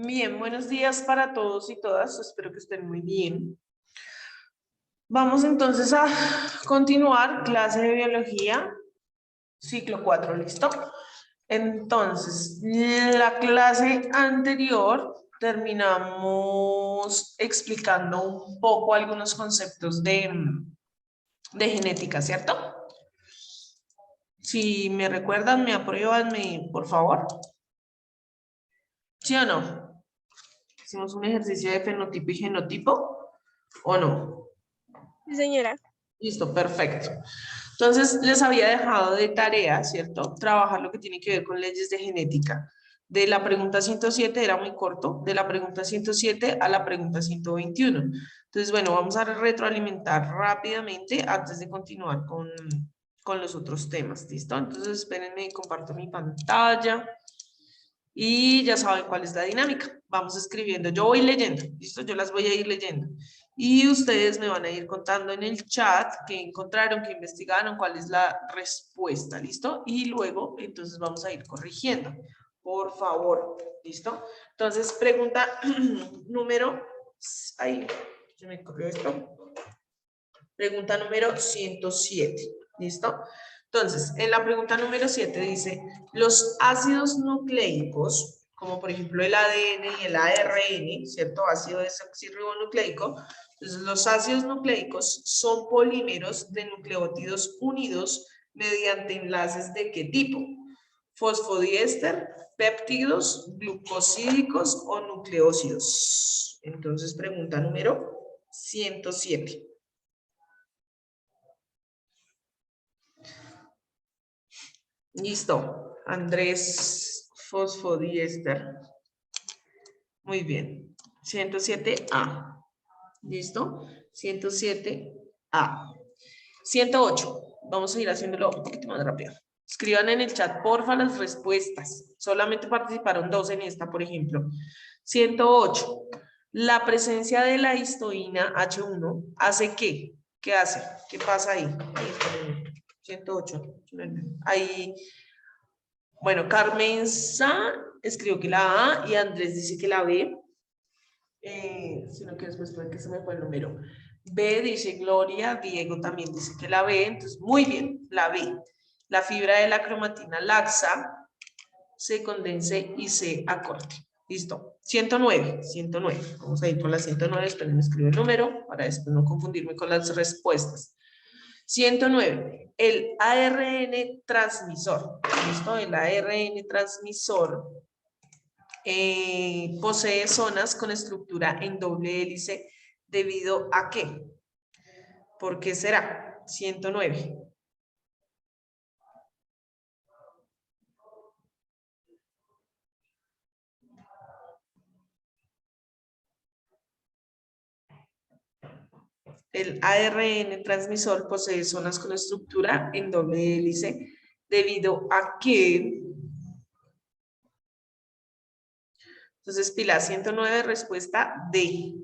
Bien, buenos días para todos y todas. Espero que estén muy bien. Vamos entonces a continuar clase de biología, ciclo 4, ¿listo? Entonces, la clase anterior terminamos explicando un poco algunos conceptos de genética, ¿cierto? Si me recuerdan, me aprueban, por favor. ¿Sí o no? Hicimos un ejercicio de fenotipo y genotipo, ¿o no? Sí, señora. Listo, perfecto. Entonces, les había dejado de tarea, ¿cierto? Trabajar lo que tiene que ver con leyes de genética. De la pregunta 107 era muy corto, de la pregunta 107 a la pregunta 121. Entonces, bueno, vamos a retroalimentar rápidamente antes de continuar con los otros temas, ¿listo? Entonces, espérenme, comparto mi pantalla. Y ya saben cuál es la dinámica. Vamos escribiendo. Yo voy leyendo, ¿listo? Yo las voy a ir leyendo. Y ustedes me van a ir contando en el chat qué encontraron, qué investigaron, cuál es la respuesta, ¿listo? Y luego, entonces vamos a ir corrigiendo. Por favor, ¿listo? Entonces, pregunta número... Ahí, se me corrió esto. Pregunta número 107, ¿listo? Entonces, en la pregunta número 7 dice, los ácidos nucleicos, como por ejemplo el ADN y el ARN, ¿cierto? Ácido desoxirribonucleico. Entonces, los ácidos nucleicos son polímeros de nucleótidos unidos mediante enlaces ¿de qué tipo? Fosfodiéster, péptidos, glucosídicos o nucleósidos. Entonces, pregunta número 107. Listo, Andrés fosfodiéster. Muy bien. 107A. ¿Listo? 107A. 108. Vamos a ir haciéndolo un poquito más rápido. Escriban en el chat, porfa, las respuestas. Solamente participaron 2 en esta, por ejemplo. 108. La presencia de la histoína H1 ¿hace qué? ¿Qué hace? ¿Qué pasa ahí? 108. Ahí. Bueno, Carmen Sa escribió que la A y Andrés dice que la B. Sino que después fue que se me fue el número. B dice Gloria, Diego también dice que la B, entonces muy bien, la B. La fibra de la cromatina laxa se condense y se acorte. Listo. 109, 109. Vamos a ir con la 109, esperen, escribo el número para después no confundirme con las respuestas. 109. El ARN transmisor. ¿Listo? El ARN transmisor posee zonas con estructura en doble hélice debido a qué. ¿Por qué será? 109. El ARN transmisor posee zonas con estructura en doble hélice debido a que... Entonces, pila 109, respuesta D.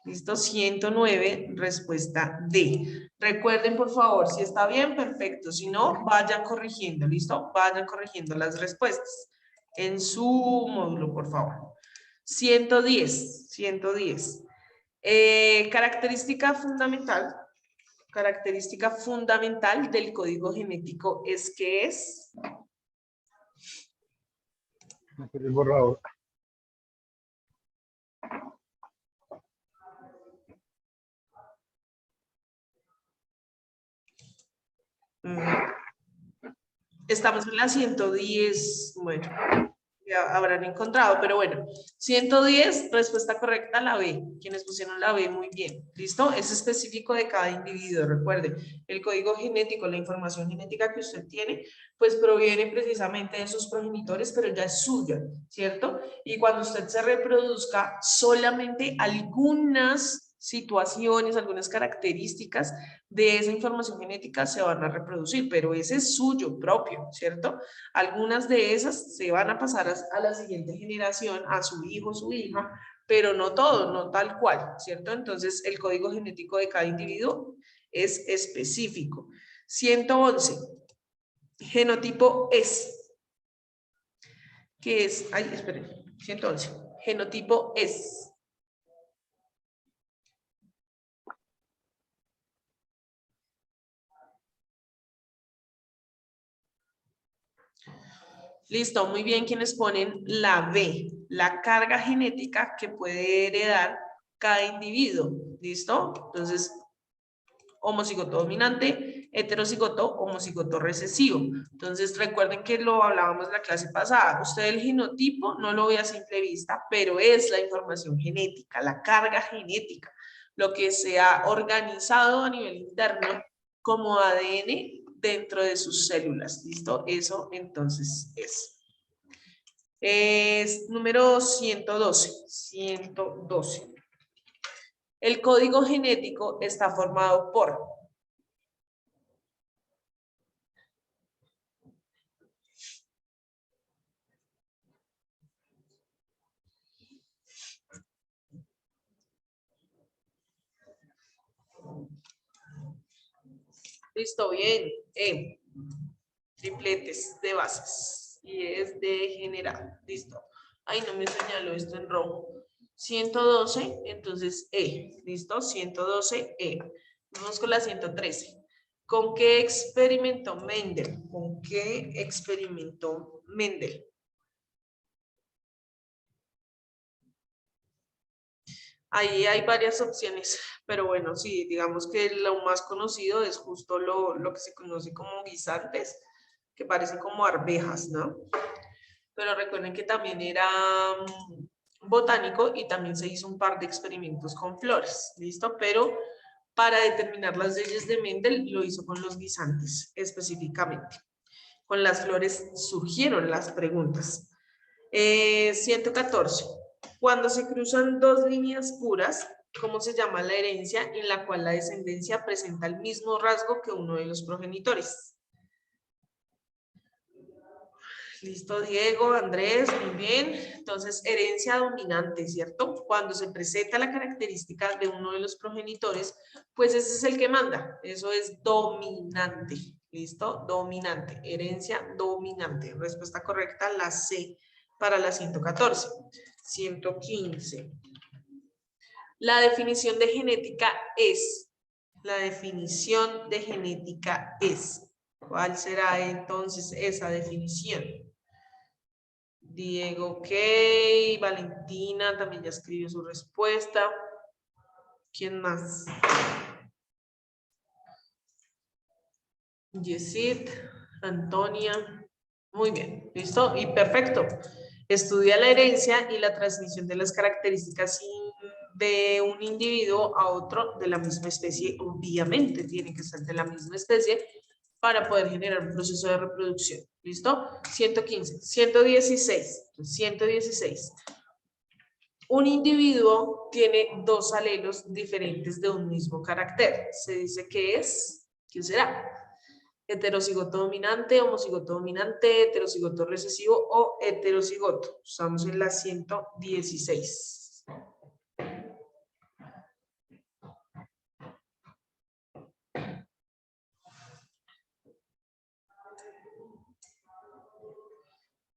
¿Listo? 109, respuesta D. Recuerden, por favor, si está bien, perfecto. Si no, vayan corrigiendo, ¿listo? Vayan corrigiendo las respuestas en su módulo, por favor. 110, 110. Característica fundamental del código genético es que es... El borrador. Estamos en la 110, bueno, ya habrán encontrado, pero bueno, 110, respuesta correcta, la B. Quienes pusieron la B, muy bien. ¿Listo? Es específico de cada individuo, recuerde. El código genético, la información genética que usted tiene, pues proviene precisamente de sus progenitores, pero ya es suya, ¿cierto? Y cuando usted se reproduzca, solamente algunas situaciones, algunas características de esa información genética se van a reproducir, pero ese es suyo propio, ¿cierto? Algunas de esas se van a pasar a la siguiente generación, a su hijo, su hija, pero no todo, no tal cual, ¿cierto? Entonces, el código genético de cada individuo es específico. 111. Genotipo es. ¿Qué es? Ay, esperen. 111. Genotipo es. Listo, muy bien quienes ponen la B, la carga genética que puede heredar cada individuo. ¿Listo? Entonces, homocigoto dominante, heterocigoto, homocigoto recesivo. Entonces, recuerden que lo hablábamos en la clase pasada. Usted el genotipo no lo ve a simple vista, pero es la información genética, la carga genética, lo que se ha organizado a nivel interno como ADN dentro de sus células. ¿Listo? Eso entonces es. Es número 112. 112. El código genético está formado por... Listo, bien. Tripletes de bases. Y es de general. Listo. Ay, no me señaló esto en rojo. 112, entonces E. ¿Listo? 112, E. Vamos con la 113. ¿Con qué experimentó Mendel? ¿Con qué experimentó Mendel? Ahí hay varias opciones, pero bueno, sí, digamos que lo más conocido es justo lo que se conoce como guisantes, que parecen como arvejas, ¿no? Pero recuerden que también era botánico y también se hizo un par de experimentos con flores, ¿listo? Pero para determinar las leyes de Mendel lo hizo con los guisantes específicamente. Con las flores surgieron las preguntas. 114. Cuando se cruzan dos líneas puras, ¿cómo se llama la herencia en la cual la descendencia presenta el mismo rasgo que uno de los progenitores? Listo, Diego, Andrés, muy bien. Entonces, herencia dominante, ¿cierto? Cuando se presenta la característica de uno de los progenitores, pues ese es el que manda. Eso es dominante. ¿Listo? Dominante. Herencia dominante. Respuesta correcta, la C para la 114. 115. La definición de genética es. La definición de genética es. ¿Cuál será entonces esa definición? Diego, ok. Valentina también ya escribió su respuesta. ¿Quién más? Yesid, Antonia. Muy bien, ¿listo? Y perfecto. Estudia la herencia y la transmisión de las características de un individuo a otro de la misma especie. Obviamente tiene que ser de la misma especie para poder generar un proceso de reproducción. ¿Listo? 115, 116, 116. Un individuo tiene dos alelos diferentes de un mismo carácter. Se dice que es, ¿qué será? Heterocigoto dominante, homocigoto dominante, heterocigoto recesivo o heterocigoto. Estamos en la 116.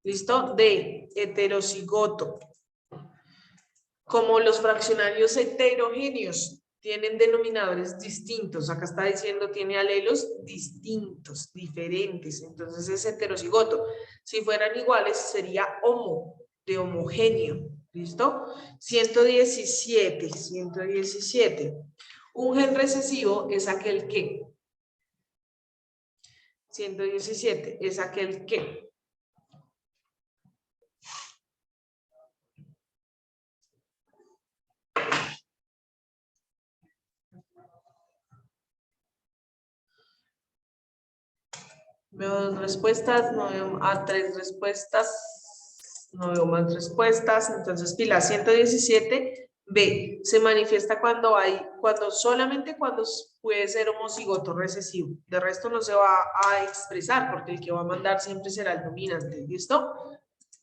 ¿Listo? De heterocigoto. Como los fraccionarios heterogéneos tienen denominadores distintos, acá está diciendo tiene alelos distintos, diferentes, entonces es heterocigoto. Si fueran iguales sería homo, de homogéneo, ¿listo? 117, 117. Un gen recesivo es aquel que, 117, es aquel que veo dos respuestas, no veo tres respuestas, no veo más respuestas, entonces pila 117, B, se manifiesta solamente cuando puede ser homocigoto recesivo, de resto no se va a expresar porque el que va a mandar siempre será el dominante, ¿listo?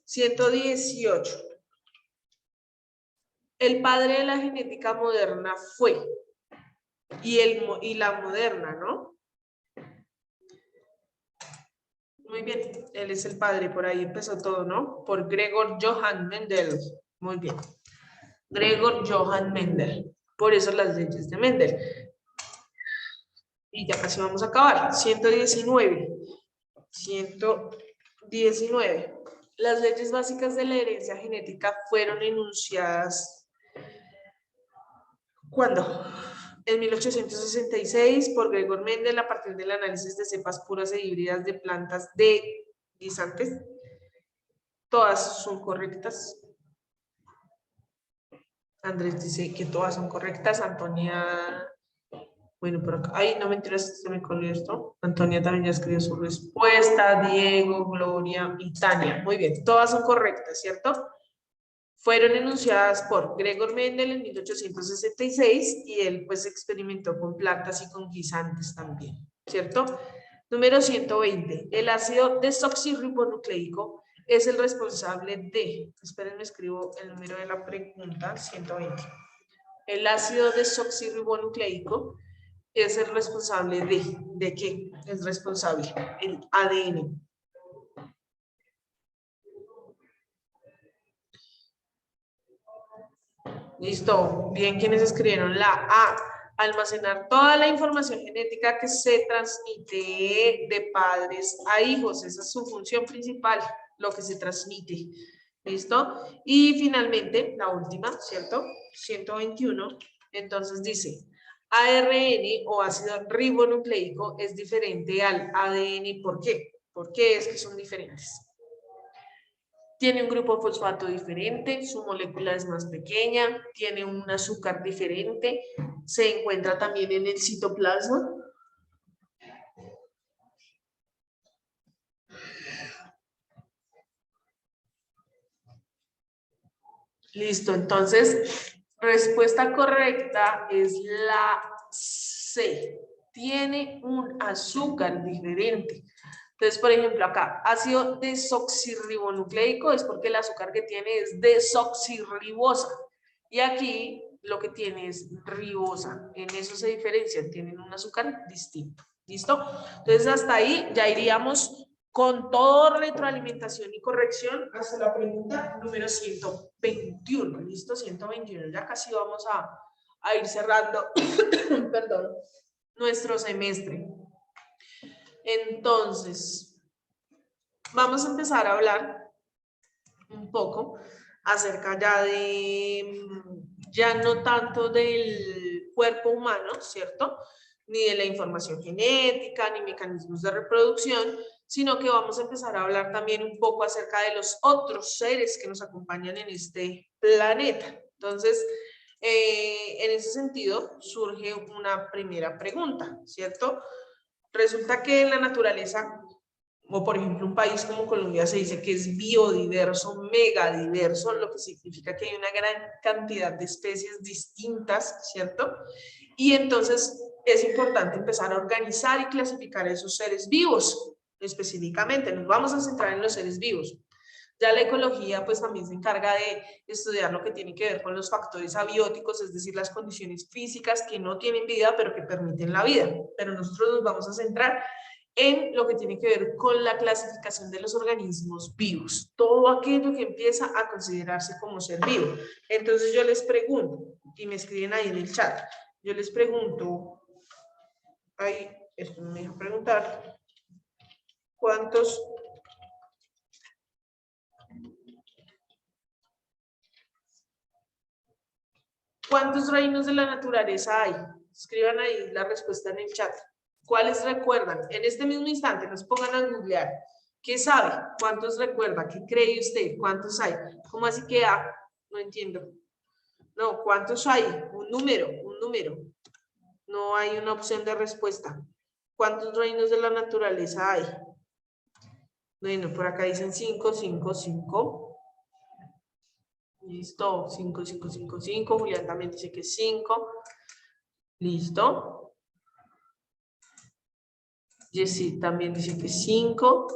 118. El padre de la genética moderna fue, y la moderna, ¿no? Muy bien, él es el padre, por ahí empezó todo, ¿no? Por Gregor Johann Mendel. Muy bien. Gregor Johann Mendel. Por eso las leyes de Mendel. Y ya casi vamos a acabar. 119. 119. Las leyes básicas de la herencia genética fueron enunciadas ¿cuándo? En 1866 por Gregor Mendel a partir del análisis de cepas puras e híbridas de plantas de guisantes. Todas son correctas. Andrés dice que todas son correctas. Antonia, bueno, por acá, ay, no me interesa, se me coló esto. Antonia también ya escribió su respuesta. Diego, Gloria y Tania. Muy bien, todas son correctas, ¿cierto? Fueron enunciadas por Gregor Mendel en 1866 y él pues experimentó con plantas y con guisantes también, ¿cierto? Número 120. El ácido desoxirribonucleico es el responsable de, espérenme, escribo el número de la pregunta, 120. El ácido desoxirribonucleico es el responsable ¿de qué? Es responsable, el ADN. Listo, bien, quienes escribieron la A, almacenar toda la información genética que se transmite de padres a hijos, esa es su función principal, lo que se transmite, ¿listo? Y finalmente, la última, ¿cierto? 121, entonces dice, ARN o ácido ribonucleico es diferente al ADN, ¿por qué? ¿Por qué es que son diferentes? Tiene un grupo fosfato diferente, su molécula es más pequeña, tiene un azúcar diferente, se encuentra también en el citoplasma. Listo, entonces, respuesta correcta es la C. Tiene un azúcar diferente. Entonces, por ejemplo, acá, ácido desoxirribonucleico es porque el azúcar que tiene es desoxirribosa. Y aquí lo que tiene es ribosa. En eso se diferencian, tienen un azúcar distinto. ¿Listo? Entonces, hasta ahí ya iríamos con todo retroalimentación y corrección hasta la pregunta número 121. ¿Listo? 121. Ya casi vamos a ir cerrando, perdón, nuestro semestre. Entonces, vamos a empezar a hablar un poco acerca ya no tanto del cuerpo humano, ¿cierto? ni de la información genética, ni mecanismos de reproducción, sino que vamos a empezar a hablar también un poco acerca de los otros seres que nos acompañan en este planeta. Entonces, en ese sentido, surge una primera pregunta, ¿cierto? Resulta que en la naturaleza, o por ejemplo un país como Colombia se dice que es biodiverso, megadiverso, lo que significa que hay una gran cantidad de especies distintas, ¿cierto? Y entonces es importante empezar a organizar y clasificar esos seres vivos específicamente. Nos vamos a centrar en los seres vivos. Ya la ecología pues también se encarga de estudiar lo que tiene que ver con los factores abióticos, es decir, las condiciones físicas que no tienen vida pero que permiten la vida. Pero nosotros nos vamos a centrar en lo que tiene que ver con la clasificación de los organismos vivos, todo aquello que empieza a considerarse como ser vivo. Entonces yo les pregunto, y me escriben ahí en el chat, yo les pregunto, ahí, esto me deja preguntar, ¿cuántos reinos de la naturaleza hay? Escriban ahí la respuesta en el chat. ¿Cuáles recuerdan? En este mismo instante nos pongan a googlear. ¿Qué sabe? ¿Cuántos recuerda? ¿Qué cree usted? ¿Cuántos hay? ¿Cómo así que no entiendo? No, ¿cuántos hay? Un número, un número. No hay una opción de respuesta. ¿Cuántos reinos de la naturaleza hay? Bueno, por acá dicen 5, 5, 5. Listo, 5, 5, 5, 5. Julián también dice que 5. Listo. Jessy también dice que 5.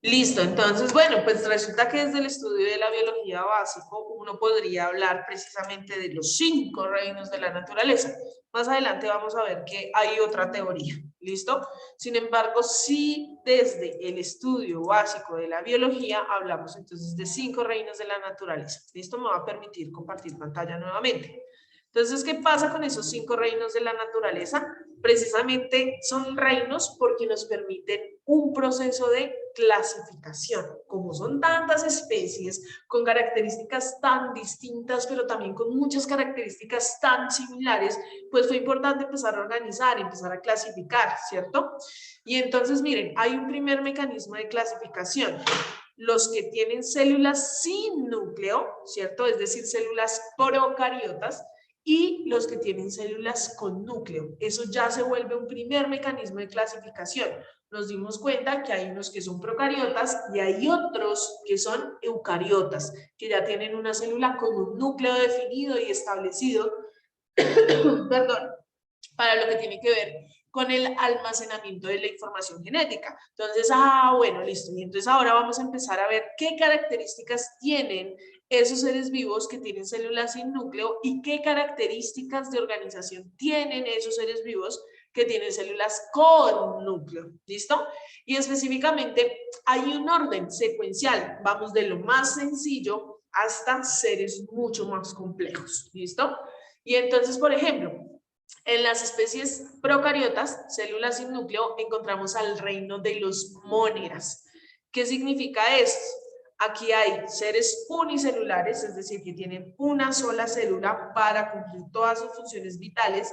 Listo, entonces, bueno, pues resulta que desde el estudio de la biología básico uno podría hablar precisamente de los 5 reinos de la naturaleza. Más adelante vamos a ver que hay otra teoría, ¿listo? Sin embargo, sí desde el estudio básico de la biología hablamos entonces de 5 reinos de la naturaleza. ¿Listo? Me va a permitir compartir pantalla nuevamente. Entonces, ¿qué pasa con esos 5 reinos de la naturaleza? Precisamente son reinos porque nos permiten un proceso de clasificación. Como son tantas especies con características tan distintas, pero también con muchas características tan similares, pues fue importante empezar a organizar, empezar a clasificar, ¿cierto? Y entonces, miren, hay un primer mecanismo de clasificación. Los que tienen células sin núcleo, ¿cierto? Es decir, células procariotas, y los que tienen células con núcleo. Eso ya se vuelve un primer mecanismo de clasificación. Nos dimos cuenta que hay unos que son procariotas y hay otros que son eucariotas, que ya tienen una célula con un núcleo definido y establecido, perdón, para lo que tiene que ver con el almacenamiento de la información genética. Entonces, bueno, listo. Y entonces ahora vamos a empezar a ver qué características tienen esos seres vivos que tienen células sin núcleo y qué características de organización tienen esos seres vivos que tienen células con núcleo. ¿Listo? Y específicamente hay un orden secuencial. Vamos de lo más sencillo hasta seres mucho más complejos. ¿Listo? Y entonces, por ejemplo, en las especies procariotas, células sin núcleo, encontramos al reino de los móneras. ¿Qué significa esto? Aquí hay seres unicelulares, es decir, que tienen una sola célula para cumplir todas sus funciones vitales.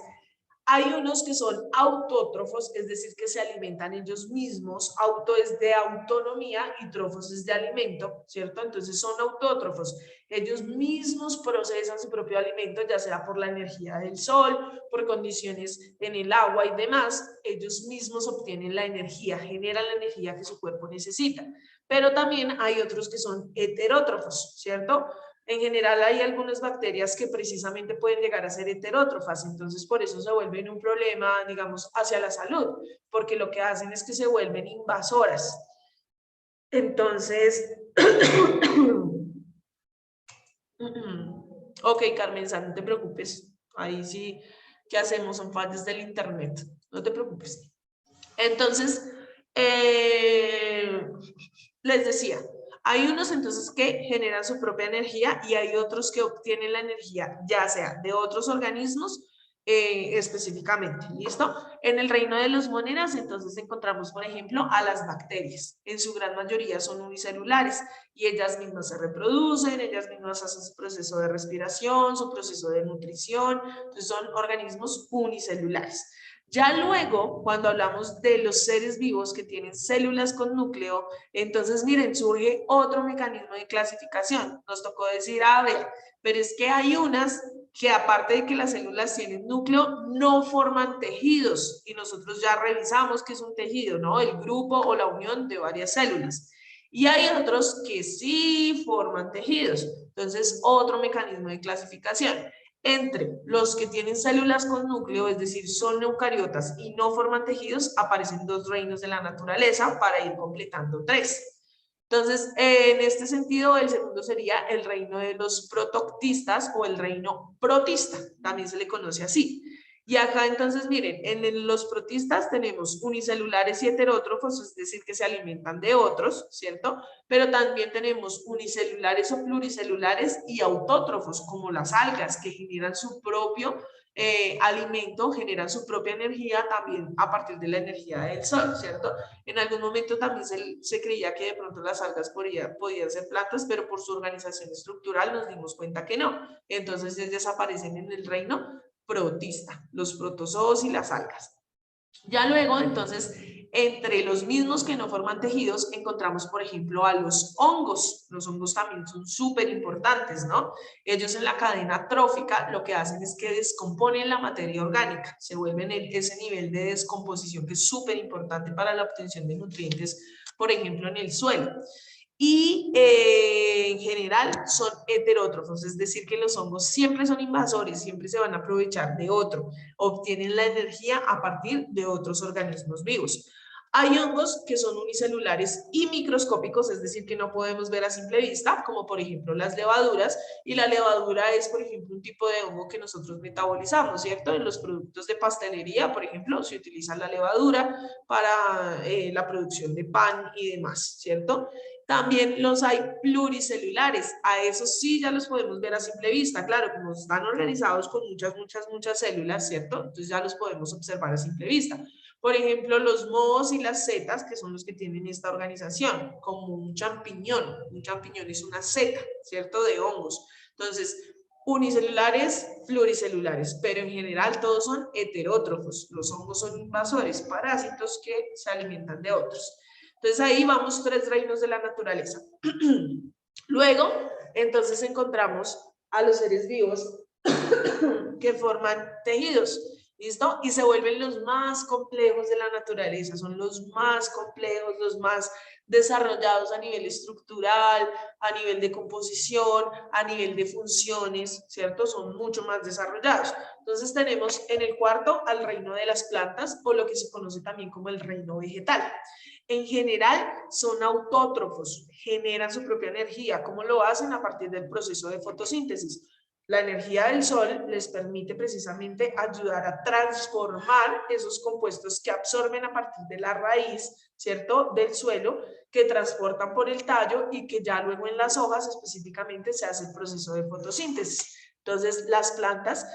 Hay unos que son autótrofos, es decir, que se alimentan ellos mismos. Auto es de autonomía y trofos es de alimento, ¿cierto? Entonces son autótrofos. Ellos mismos procesan su propio alimento, ya sea por la energía del sol, por condiciones en el agua y demás. Ellos mismos obtienen la energía, generan la energía que su cuerpo necesita. Pero también hay otros que son heterótrofos, ¿cierto? En general hay algunas bacterias que precisamente pueden llegar a ser heterótrofas, entonces por eso se vuelven un problema, digamos, hacia la salud, porque lo que hacen es que se vuelven invasoras. Entonces, ok, Carmen, no te preocupes, ahí sí, ¿qué hacemos? Son fallas del internet, no te preocupes. Entonces, les decía, hay unos entonces que generan su propia energía y hay otros que obtienen la energía ya sea de otros organismos específicamente, ¿listo? En el reino de los monedas, entonces encontramos, por ejemplo, a las bacterias. En su gran mayoría son unicelulares y ellas mismas se reproducen, ellas mismas hacen su proceso de respiración, su proceso de nutrición, entonces son organismos unicelulares. Ya luego, cuando hablamos de los seres vivos que tienen células con núcleo, entonces miren, surge otro mecanismo de clasificación. Nos tocó decir, a ver, pero es que hay unas que aparte de que las células tienen núcleo, no forman tejidos. Y nosotros ya revisamos qué es un tejido, ¿no? El grupo o la unión de varias células. Y hay otros que sí forman tejidos. Entonces, otro mecanismo de clasificación. Entre los que tienen células con núcleo, es decir, son eucariotas y no forman tejidos, aparecen dos reinos de la naturaleza para ir completando tres. Entonces, en este sentido, el segundo sería el reino de los protoctistas o el reino protista, también se le conoce así. Y acá entonces, miren, en los protistas tenemos unicelulares y heterótrofos, es decir, que se alimentan de otros, ¿cierto? Pero también tenemos unicelulares o pluricelulares y autótrofos, como las algas, que generan su propio alimento, generan su propia energía también a partir de la energía del sol, ¿cierto? En algún momento también se creía que de pronto las algas podían ser plantas, pero por su organización estructural nos dimos cuenta que no. Entonces ellas aparecen en el reino protista, los protozoos y las algas. Ya luego, entonces, entre los mismos que no forman tejidos, encontramos, por ejemplo, a los hongos. Los hongos también son súper importantes, ¿no? Ellos en la cadena trófica lo que hacen es que descomponen la materia orgánica, se vuelven en ese nivel de descomposición que es súper importante para la obtención de nutrientes, por ejemplo, en el suelo. Y en general son heterótrofos, es decir, que los hongos siempre son invasores, siempre se van a aprovechar de otro, obtienen la energía a partir de otros organismos vivos. Hay hongos que son unicelulares y microscópicos, es decir, que no podemos ver a simple vista, como por ejemplo las levaduras, y la levadura es, por ejemplo, un tipo de hongo que nosotros metabolizamos, ¿cierto? En los productos de pastelería, por ejemplo, se utiliza la levadura para la producción de pan y demás, ¿cierto? También los hay pluricelulares, a esos sí ya los podemos ver a simple vista, claro, como están organizados con muchas células, ¿cierto? Entonces ya los podemos observar a simple vista. Por ejemplo, los mohos y las setas, que son los que tienen esta organización, como un champiñón es una seta, ¿cierto? De hongos. Entonces, unicelulares, pluricelulares, pero en general todos son heterótrofos. Los hongos son invasores, parásitos que se alimentan de otros. Entonces ahí vamos tres reinos de la naturaleza. Luego, entonces encontramos a los seres vivos que forman tejidos, ¿listo? Y se vuelven los más complejos de la naturaleza, son los más complejos, los más desarrollados a nivel estructural, a nivel de composición, a nivel de funciones, ¿cierto? Son mucho más desarrollados. Entonces tenemos en el cuarto al reino de las plantas o lo que se conoce también como el reino vegetal. En general son autótrofos, generan su propia energía. ¿Cómo lo hacen? A partir del proceso de fotosíntesis. La energía del sol les permite precisamente ayudar a transformar esos compuestos que absorben a partir de la raíz, ¿cierto? Del suelo, que transportan por el tallo y que ya luego en las hojas específicamente se hace el proceso de fotosíntesis. Entonces, las plantas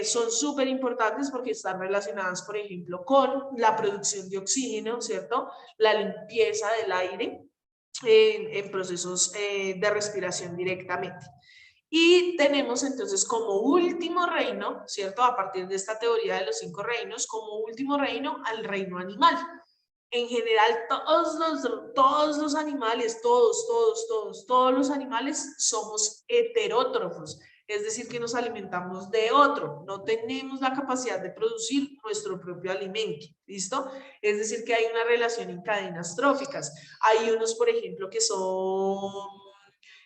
son súper importantes porque están relacionadas, por ejemplo, con la producción de oxígeno, ¿cierto? La limpieza del aire en procesos de respiración directamente. Y tenemos entonces como último reino, ¿cierto? A partir de esta teoría de los 5 reinos, como último reino al reino animal. En general, todos los animales, todos los animales somos heterótrofos, es decir, que nos alimentamos de otro, no tenemos la capacidad de producir nuestro propio alimento, ¿listo? Es decir, que hay una relación en cadenas tróficas. Hay unos, por ejemplo, que son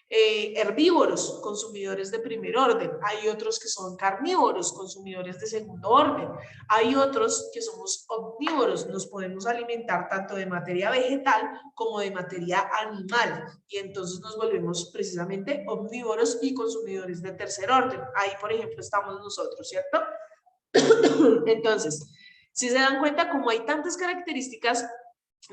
herbívoros, consumidores de primer orden, hay otros que son carnívoros, consumidores de segundo orden, hay otros que somos omnívoros, nos podemos alimentar tanto de materia vegetal como de materia animal y entonces nos volvemos precisamente omnívoros y consumidores de tercer orden. Ahí, por ejemplo, estamos nosotros, ¿cierto? Entonces, si se dan cuenta, como hay tantas características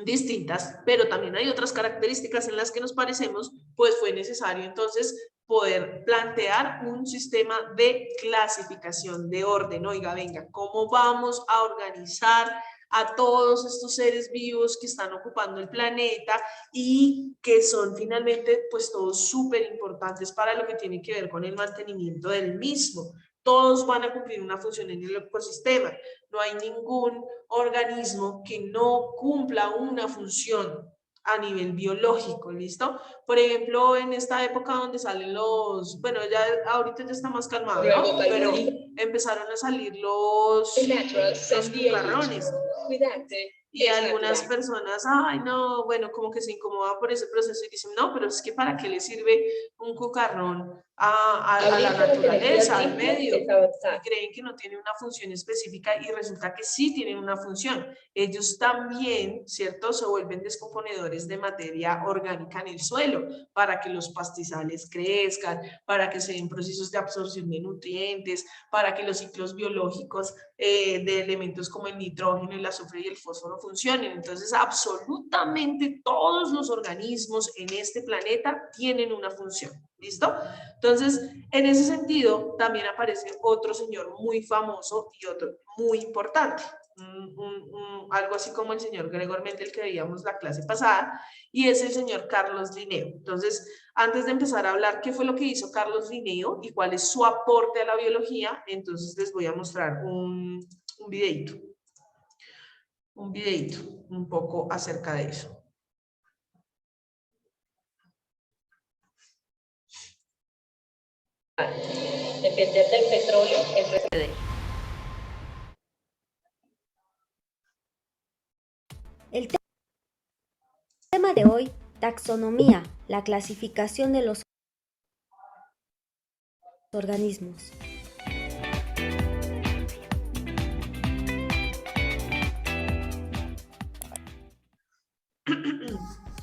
distintas, pero también hay otras características en las que nos parecemos, pues fue necesario entonces poder plantear un sistema de clasificación, de orden. Oiga, venga, ¿cómo vamos a organizar a todos estos seres vivos que están ocupando el planeta y que son finalmente pues todos súper importantes para lo que tiene que ver con el mantenimiento del mismo? Todos van a cumplir una función en el ecosistema. No hay ningún organismo que no cumpla una función a nivel biológico, ¿listo? Por ejemplo, en esta época donde salen los, bueno, ya ahorita ya está más calmado, ¿no? Pero empezaron a salir los cucarrones. Y algunas personas, ay, no, bueno, como que se incomodan por ese proceso y dicen, no, pero es que ¿para qué le sirve un cucarrón a la naturaleza, al medio? Y creen que no tiene una función específica y resulta que sí tienen una función. Ellos también, ¿cierto?, se vuelven descomponedores de materia orgánica en el suelo para que los pastizales crezcan, para que se den procesos de absorción de nutrientes, para que los ciclos biológicos de elementos como el nitrógeno, el azufre y el fósforo funcionen. Entonces, absolutamente todos los organismos en este planeta tienen una función. ¿Listo? Entonces, en ese sentido, también aparece otro señor muy famoso y otro muy importante. Algo así como el señor Gregor Mendel que veíamos la clase pasada, y es el señor Carlos Linneo. Entonces, antes de empezar a hablar qué fue lo que hizo Carlos Linneo y cuál es su aporte a la biología, entonces les voy a mostrar un videito un poco acerca de eso. Depender del petróleo es retroceder. El tema de hoy, taxonomía, la clasificación de los organismos.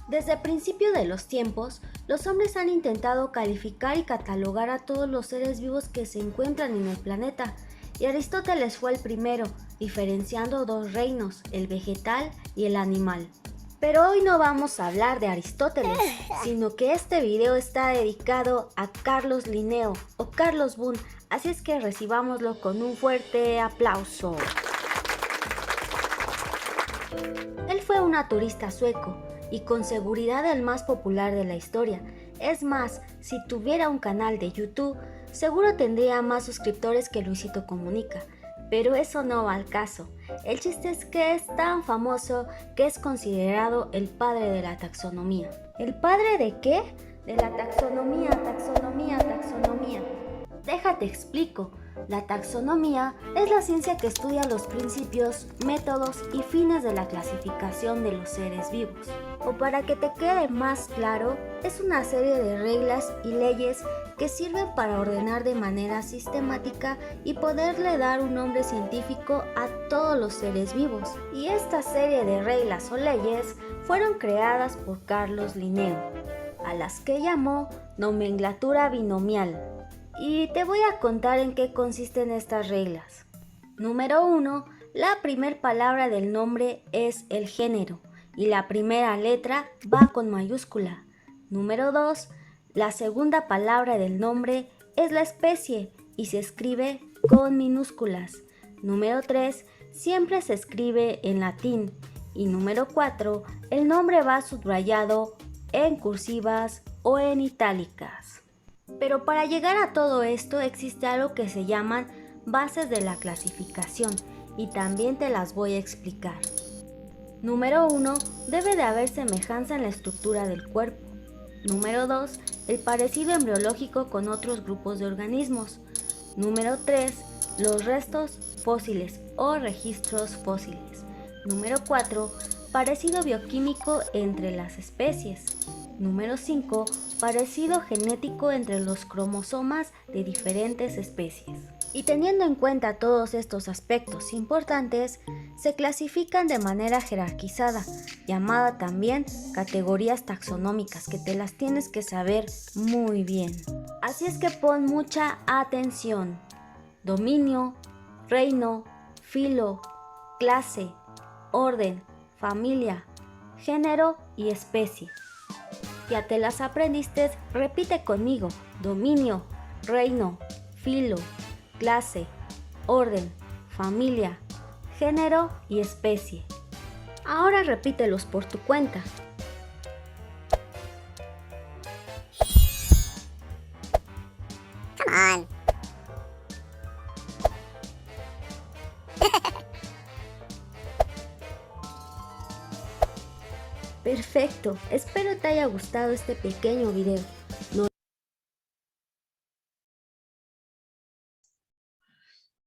Desde el principio de los tiempos, los hombres han intentado calificar y catalogar a todos los seres vivos que se encuentran en el planeta, y Aristóteles fue el primero, diferenciando dos reinos, el vegetal y el animal. Pero hoy no vamos a hablar de Aristóteles, sino que este video está dedicado a Carlos Linneo o Carlos Boone, así es que recibámoslo con un fuerte aplauso. Él fue un naturista sueco y con seguridad el más popular de la historia. Es más, si tuviera un canal de YouTube, seguro tendría más suscriptores que Luisito Comunica. Pero eso no va al caso. El chiste es que es tan famoso que es considerado el padre de la taxonomía. ¿El padre de qué? De la taxonomía. Déjate explico. La taxonomía es la ciencia que estudia los principios, métodos y fines de la clasificación de los seres vivos. O para que te quede más claro, es una serie de reglas y leyes que sirven para ordenar de manera sistemática y poderle dar un nombre científico a todos los seres vivos. Y esta serie de reglas o leyes fueron creadas por Carlos Linneo, a las que llamó nomenclatura binomial. Y te voy a contar en qué consisten estas reglas. Número 1. La primera palabra del nombre es el género y la primera letra va con mayúscula. Número 2. La segunda palabra del nombre es la especie y se escribe con minúsculas. Número 3. Siempre se escribe en latín. Y número 4. El nombre va subrayado en cursivas o en itálicas. Pero para llegar a todo esto existe algo que se llaman bases de la clasificación y también te las voy a explicar. Número 1. Debe de haber semejanza en la estructura del cuerpo. Número 2. El parecido embriológico con otros grupos de organismos. Número 3. Los restos fósiles o registros fósiles. Número 4. Parecido bioquímico entre las especies. Número 5. Parecido genético entre los cromosomas de diferentes especies. Y teniendo en cuenta todos estos aspectos importantes, se clasifican de manera jerarquizada, llamada también categorías taxonómicas, que te las tienes que saber muy bien. Así es que pon mucha atención. Dominio, reino, filo, clase, orden, familia, género y especie. ¿Ya te las aprendiste? Repite conmigo. Dominio, reino, filo, clase, orden, familia, género y especie. Ahora repítelos por tu cuenta. Come on. Perfecto, espero te haya gustado este pequeño video.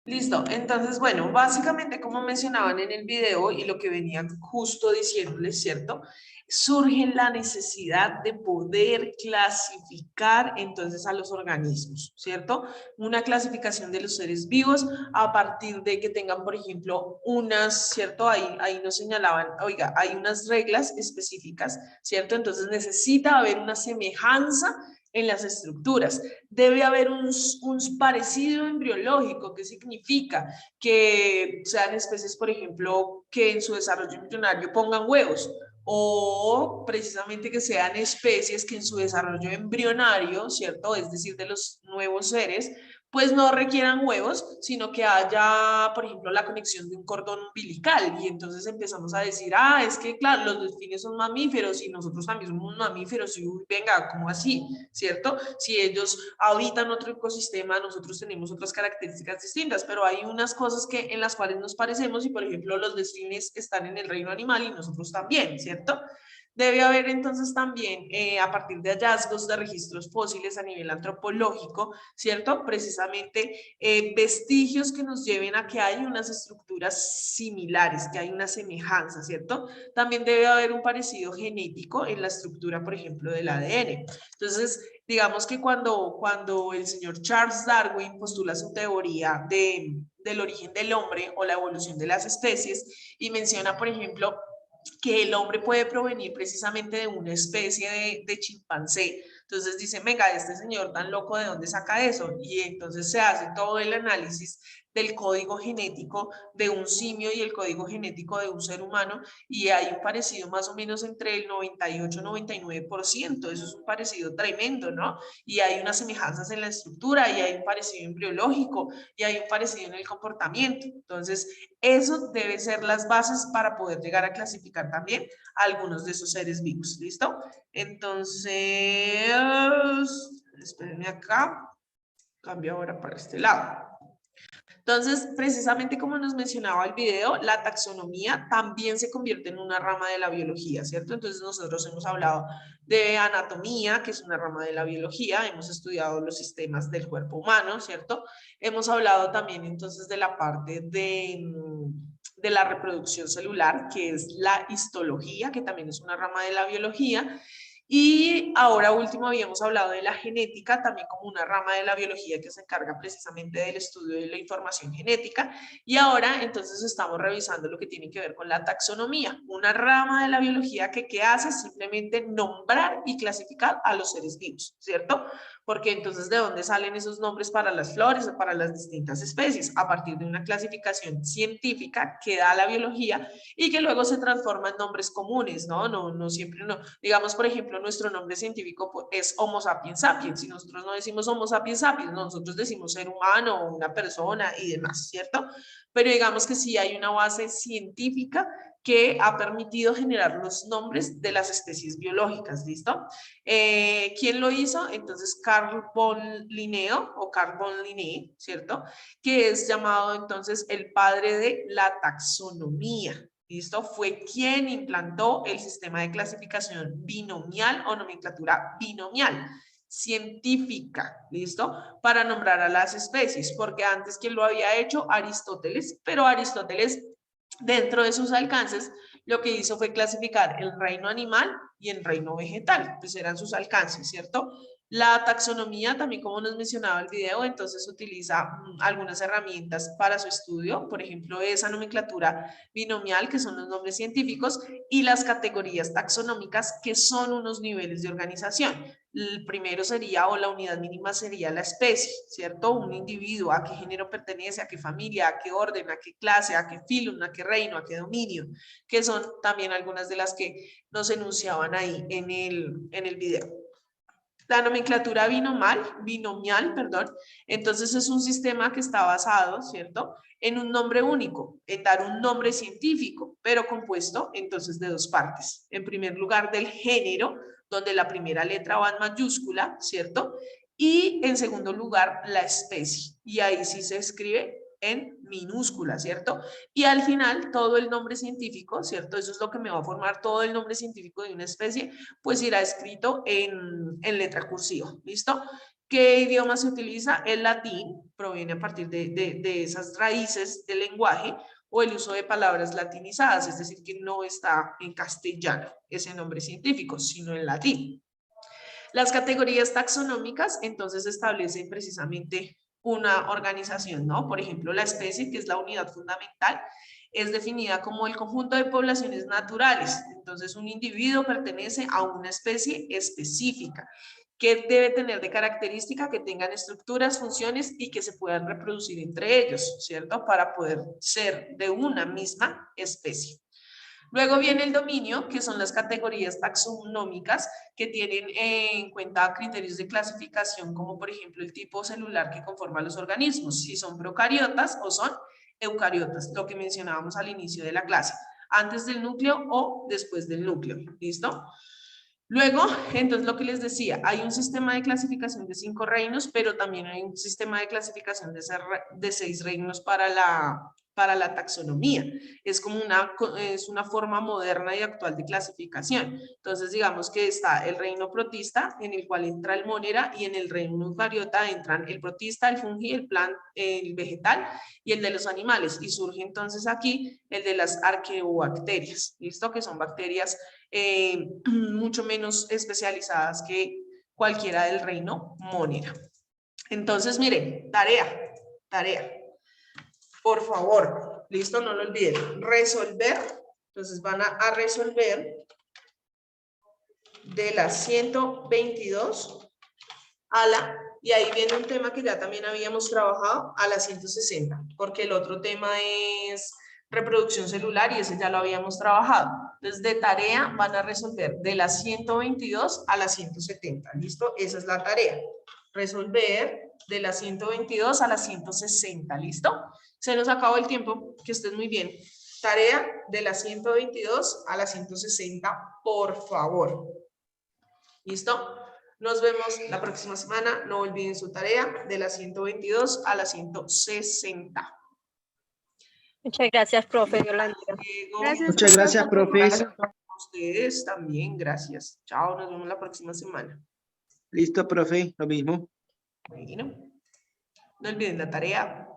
Listo, entonces, bueno, básicamente como mencionaban en el video y lo que venían justo diciéndoles, ¿cierto? Surge la necesidad de poder clasificar entonces a los organismos, ¿cierto? Una clasificación de los seres vivos a partir de que tengan, por ejemplo, unas, ¿cierto? Ahí nos señalaban, oiga, hay unas reglas específicas, ¿cierto? Entonces necesita haber una semejanza en las estructuras. Debe haber un parecido embriológico. ¿Qué significa? Que sean especies, por ejemplo, que en su desarrollo embrionario pongan huevos, o precisamente que sean especies que en su desarrollo embrionario, ¿cierto? Es decir, de los nuevos seres, pues no requieran huevos, sino que haya, por ejemplo, la conexión de un cordón umbilical. Y entonces empezamos a decir, ah, es que claro, los delfines son mamíferos y nosotros también somos mamíferos, y uy, venga, ¿cómo así? ¿Cierto? Si ellos habitan otro ecosistema, nosotros tenemos otras características distintas, pero hay unas cosas en las cuales nos parecemos, y por ejemplo, los delfines están en el reino animal y nosotros también, ¿cierto? Debe haber entonces también, a partir de hallazgos de registros fósiles a nivel antropológico, ¿cierto? Precisamente vestigios que nos lleven a que hay unas estructuras similares, que hay una semejanza, ¿cierto? También debe haber un parecido genético en la estructura, por ejemplo, del ADN. Entonces, digamos que cuando el señor Charles Darwin postula su teoría del origen del hombre o la evolución de las especies y menciona, por ejemplo, que el hombre puede provenir precisamente de una especie de chimpancé. Entonces dice, venga, este señor tan loco, ¿de dónde saca eso? Y entonces se hace todo el análisis del código genético de un simio y el código genético de un ser humano, y hay un parecido más o menos entre el 98-99%. Eso es un parecido tremendo, ¿no? Y hay unas semejanzas en la estructura, y hay un parecido embriológico, y hay un parecido en el comportamiento. Entonces, eso debe ser las bases para poder llegar a clasificar también a algunos de esos seres vivos. ¿Listo? Entonces, espérenme acá. Cambio ahora para este lado. Entonces, precisamente como nos mencionaba el video, la taxonomía también se convierte en una rama de la biología, ¿cierto? Entonces nosotros hemos hablado de anatomía, que es una rama de la biología, hemos estudiado los sistemas del cuerpo humano, ¿cierto? Hemos hablado también entonces de la parte de la reproducción celular, que es la histología, que también es una rama de la biología. Y ahora último habíamos hablado de la genética, también como una rama de la biología que se encarga precisamente del estudio de la información genética. Y ahora entonces estamos revisando lo que tiene que ver con la taxonomía, una rama de la biología que ¿qué hace? Simplemente nombrar y clasificar a los seres vivos, ¿cierto? Porque entonces ¿de dónde salen esos nombres para las flores o para las distintas especies? A partir de una clasificación científica que da la biología y que luego se transforma en nombres comunes, ¿no? No siempre no. Digamos, por ejemplo, nuestro nombre científico es Homo sapiens sapiens. Si nosotros no decimos Homo sapiens sapiens, nosotros decimos ser humano, una persona y demás, ¿cierto? Pero digamos que sí hay una base científica que ha permitido generar los nombres de las especies biológicas, ¿listo? ¿Quién lo hizo? Entonces, Carl von Linné, o Carl von Linné, ¿cierto? Que es llamado entonces el padre de la taxonomía. ¿Listo? Fue quien implantó el sistema de clasificación binomial o nomenclatura binomial científica, ¿listo? Para nombrar a las especies, porque antes quien lo había hecho, Aristóteles, pero Aristóteles, dentro de sus alcances, lo que hizo fue clasificar el reino animal y el reino vegetal, pues eran sus alcances, ¿cierto? La taxonomía, también como nos mencionaba el video, entonces utiliza algunas herramientas para su estudio, por ejemplo, esa nomenclatura binomial, que son los nombres científicos, y las categorías taxonómicas, que son unos niveles de organización. El primero sería, o la unidad mínima sería la especie, ¿cierto? Un individuo, a qué género pertenece, a qué familia, a qué orden, a qué clase, a qué filum, a qué reino, a qué dominio, que son también algunas de las que nos enunciaban ahí en el video. La nomenclatura binomial, entonces es un sistema que está basado, ¿cierto?, en un nombre único, en dar un nombre científico, pero compuesto entonces de dos partes. En primer lugar, del género, donde la primera letra va en mayúscula, ¿cierto? Y en segundo lugar, la especie. Y ahí sí se escribe en minúscula, ¿cierto? Y al final, todo el nombre científico, ¿cierto? Eso es lo que me va a formar todo el nombre científico de una especie, pues irá escrito en letra cursiva, ¿listo? ¿Qué idioma se utiliza? El latín, proviene a partir de esas raíces del lenguaje, o el uso de palabras latinizadas, es decir, que no está en castellano ese nombre científico, sino en latín. Las categorías taxonómicas, entonces, establecen precisamente una organización, ¿no? Por ejemplo, la especie, que es la unidad fundamental, es definida como el conjunto de poblaciones naturales. Entonces, un individuo pertenece a una especie específica. ¿Qué debe tener de característica? Que tengan estructuras, funciones y que se puedan reproducir entre ellos, ¿cierto? Para poder ser de una misma especie. Luego viene el dominio, que son las categorías taxonómicas que tienen en cuenta criterios de clasificación, como por ejemplo el tipo celular que conforma los organismos, si son procariotas o son eucariotas, lo que mencionábamos al inicio de la clase, antes del núcleo o después del núcleo, ¿listo? Luego, entonces lo que les decía, hay un sistema de clasificación de 5 reinos, pero también hay un sistema de clasificación de 6 reinos para la taxonomía. Es como una forma moderna y actual de clasificación. Entonces, digamos que está el reino protista, en el cual entra el monera, y en el reino eucariota entran el protista, el fungi, el vegetal y el de los animales. Y surge entonces aquí el de las arqueobacterias, ¿listo? Que son bacterias mucho menos especializadas que cualquiera del reino monera. Entonces, miren, tarea. Por favor, listo, no lo olviden. Resolver. Entonces van a resolver de la 122 a la, y ahí viene un tema que ya también habíamos trabajado, a la 160, porque el otro tema es reproducción celular y ese ya lo habíamos trabajado. Entonces, de tarea van a resolver de la 122 a la 170, ¿listo? Esa es la tarea. Resolver de la 122 a la 160, ¿listo? Se nos acabó el tiempo, que estén muy bien. Tarea de la 122 a la 160, por favor. ¿Listo? Nos vemos la próxima semana. No olviden su tarea de la 122 a la 160. Muchas gracias, profe Yolanda. Muchas gracias, profe. Gracias a ustedes también, gracias. Chao, nos vemos la próxima semana. Listo, profe, lo mismo. Bueno, no olviden la tarea.